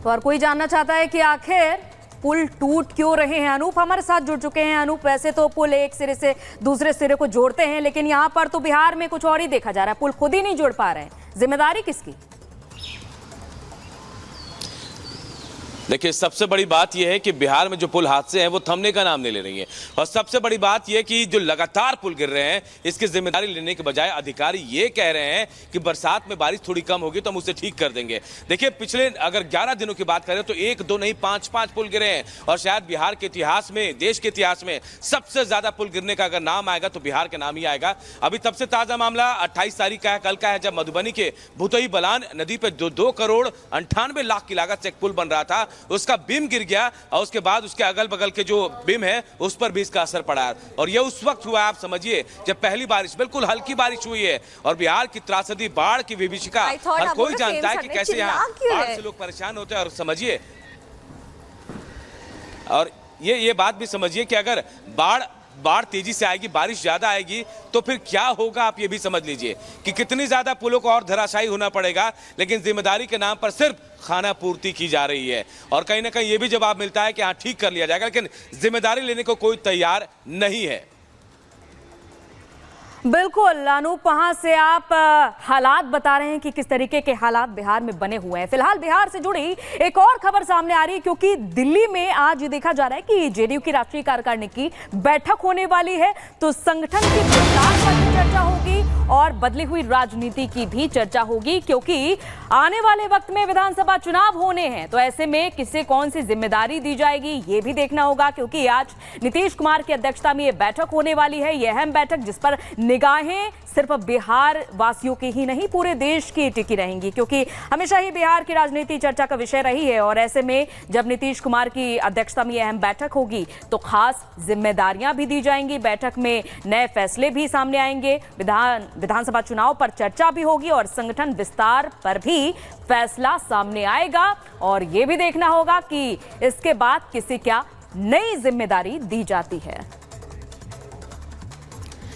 तो हर कोई जानना चाहता है कि आखिर पुल टूट क्यों रहे हैं। अनूप हमारे साथ जुड़ चुके हैं। अनूप, वैसे तो पुल एक सिरे से दूसरे सिरे को जोड़ते हैं, लेकिन यहाँ पर तो बिहार में कुछ और ही देखा जा रहा है। पुल खुद ही नहीं जोड़ पा रहे हैं, जिम्मेदारी किसकी? देखिए, सबसे बड़ी बात यह है कि बिहार में जो पुल हादसे हैं वो थमने का नाम नहीं ले रही है। और सबसे बड़ी बात यह कि जो लगातार पुल गिर रहे हैं इसकी जिम्मेदारी लेने के बजाय अधिकारी ये कह रहे हैं कि बरसात में बारिश थोड़ी कम होगी तो हम उसे ठीक कर देंगे। देखिए, पिछले अगर 11 दिनों की बात करें तो 1, 2 नहीं 5 पुल गिरे हैं। और शायद बिहार के इतिहास में, देश के इतिहास में सबसे ज्यादा पुल गिरने का अगर नाम आएगा तो बिहार के नाम ही आएगा। अभी तब से ताजा मामला 28 तारीख का है, कल का है, जब मधुबनी के भुतई बलान नदी पर 2 करोड़ 98 लाख की लागत से एक पुल बन रहा था, उसका बीम गिर गया और उसके बाद उसके अगल बगल के जो बीम है उस पर भी इसका असर पड़ा। और ये उस वक्त हुआ, आप समझिए, जब पहली बारिश, बिल्कुल हल्की बारिश हुई है। और बिहार की त्रासदी, बाढ़ की विभीषिका हर कोई जानता है कि कैसे यहाँ बाढ़ से लोग परेशान होते हैं। और समझिए, और ये बात भी समझिए कि अगर बाढ़ तेजी से आएगी, बारिश ज्यादा आएगी तो फिर क्या होगा, आप ये भी समझ लीजिए कि कितनी ज्यादा पुलों को और धराशायी होना पड़ेगा। लेकिन जिम्मेदारी के नाम पर सिर्फ खाना पूर्ति की जा रही है। और कहीं ना कहीं ये भी जवाब मिलता है कि हाँ, ठीक कर लिया जाएगा, लेकिन जिम्मेदारी लेने को कोई तैयार नहीं है। बिल्कुल अनूप, वहां से आप हालात बता रहे हैं कि किस तरीके के हालात बिहार में बने हुए हैं। फिलहाल बिहार से जुड़ी एक और खबर सामने आ रही है, क्योंकि दिल्ली में आज ये देखा जा रहा है कि जेडीयू की राष्ट्रीय कार्यकारिणी की बैठक होने वाली है। तो संगठन की विस्तार पर भी चर्चा होगी और बदली हुई राजनीति की भी चर्चा होगी, क्योंकि आने वाले वक्त में विधानसभा चुनाव होने हैं। तो ऐसे में किसे कौन सी जिम्मेदारी दी जाएगी ये भी देखना होगा, क्योंकि आज नीतीश कुमार की अध्यक्षता में ये बैठक होने वाली है। यह अहम बैठक जिस पर निगाहें सिर्फ बिहार वासियों की ही नहीं, पूरे देश की टिकी रहेंगी, क्योंकि हमेशा ही बिहार की राजनीति चर्चा का विषय रही है। और ऐसे में जब नीतीश कुमार की अध्यक्षता में यह अहम बैठक होगी तो खास जिम्मेदारियां भी दी जाएंगी। बैठक में नए फैसले भी सामने आएंगे, विधानसभा चुनाव पर चर्चा भी होगी और संगठन विस्तार पर भी फैसला सामने आएगा। और यह भी देखना होगा कि इसके बाद किसे क्या नई जिम्मेदारी दी जाती है।